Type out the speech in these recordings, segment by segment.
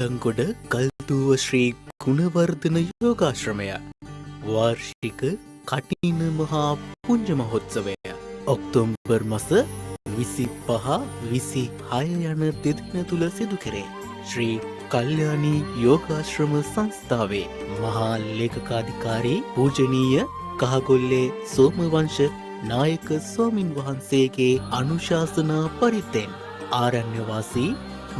අම්බලන්ගොඩ කල්දුව ශ්‍රී ගුණවර්ධන යෝගාශ්‍රමය වාර්ෂික කටින මහා පුංජ මහොත්සවය ඔක්තෝබර් මස 25-26 යන දෙදින තුල සිදු කෙරේ. ශ්‍රී කල්යාණී යෝගාශ්‍රම සංස්ථාවේ මහා ලේකකාධිකාරී පූජනීය කහගොල්ලේ සෝමවංශ නායක ස්වාමින් වහන්සේගේ අනුශාසනා පරිද්දෙන් ආරණ්‍යවාසී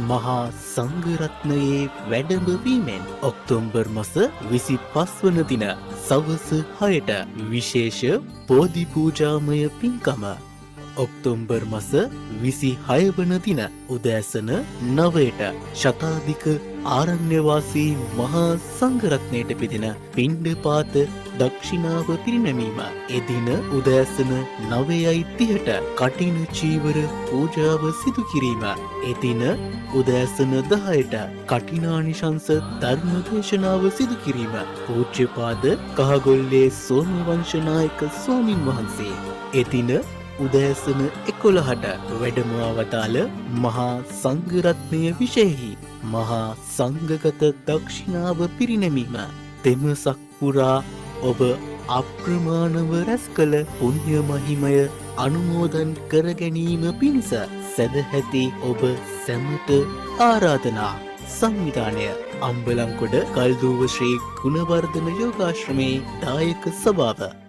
මහා සංඝරත්නයේ වැඩමවීමෙන් ඔක්තෝබර් මස 25 වන දින සවස 6ට විශේෂ බෝධි පූජාමය පින්කම ඔක්තෝබර් මස 26 වන දින උදෑසන 9ට ශතාධික ආරණ්‍යවාසී මහා සංඝරත්නයට පිදෙන පිණ්ඩපාත දක්ෂිනාව පිරිනැමීම එදින උදෑසන 9:30ට කටින චීවර පූජාව සිදු කිරීම එදින උදෑසන 10ට කටිනානිශංස ධර්ම දේශනාව සිදු කිරීම පූජ්‍යපාද කහගොල්ලේ සෝමවංශ නායක ස්වාමින් වහන්සේ එදින උදෑසන 11ට වැඩම අවතාල මහා සංඝරත්නය විශේෂෙහි මහා සංඝගත දක්ෂිනාව පිරිනැමීම තෙමසක් පුරා ඔබ අප්‍රමාණව රැස් කළ පුණ්‍ය මහිමය අනුමෝදන් කර ගැනීම පිණිස සදැහැති ඔබ සැමට ආරාධනා. සංවිධානය අම්බලන්ගොඩ කල්දුව ශ්‍රී ගුණවර්ධන යෝගාශ්‍රමේ දායක සභාව.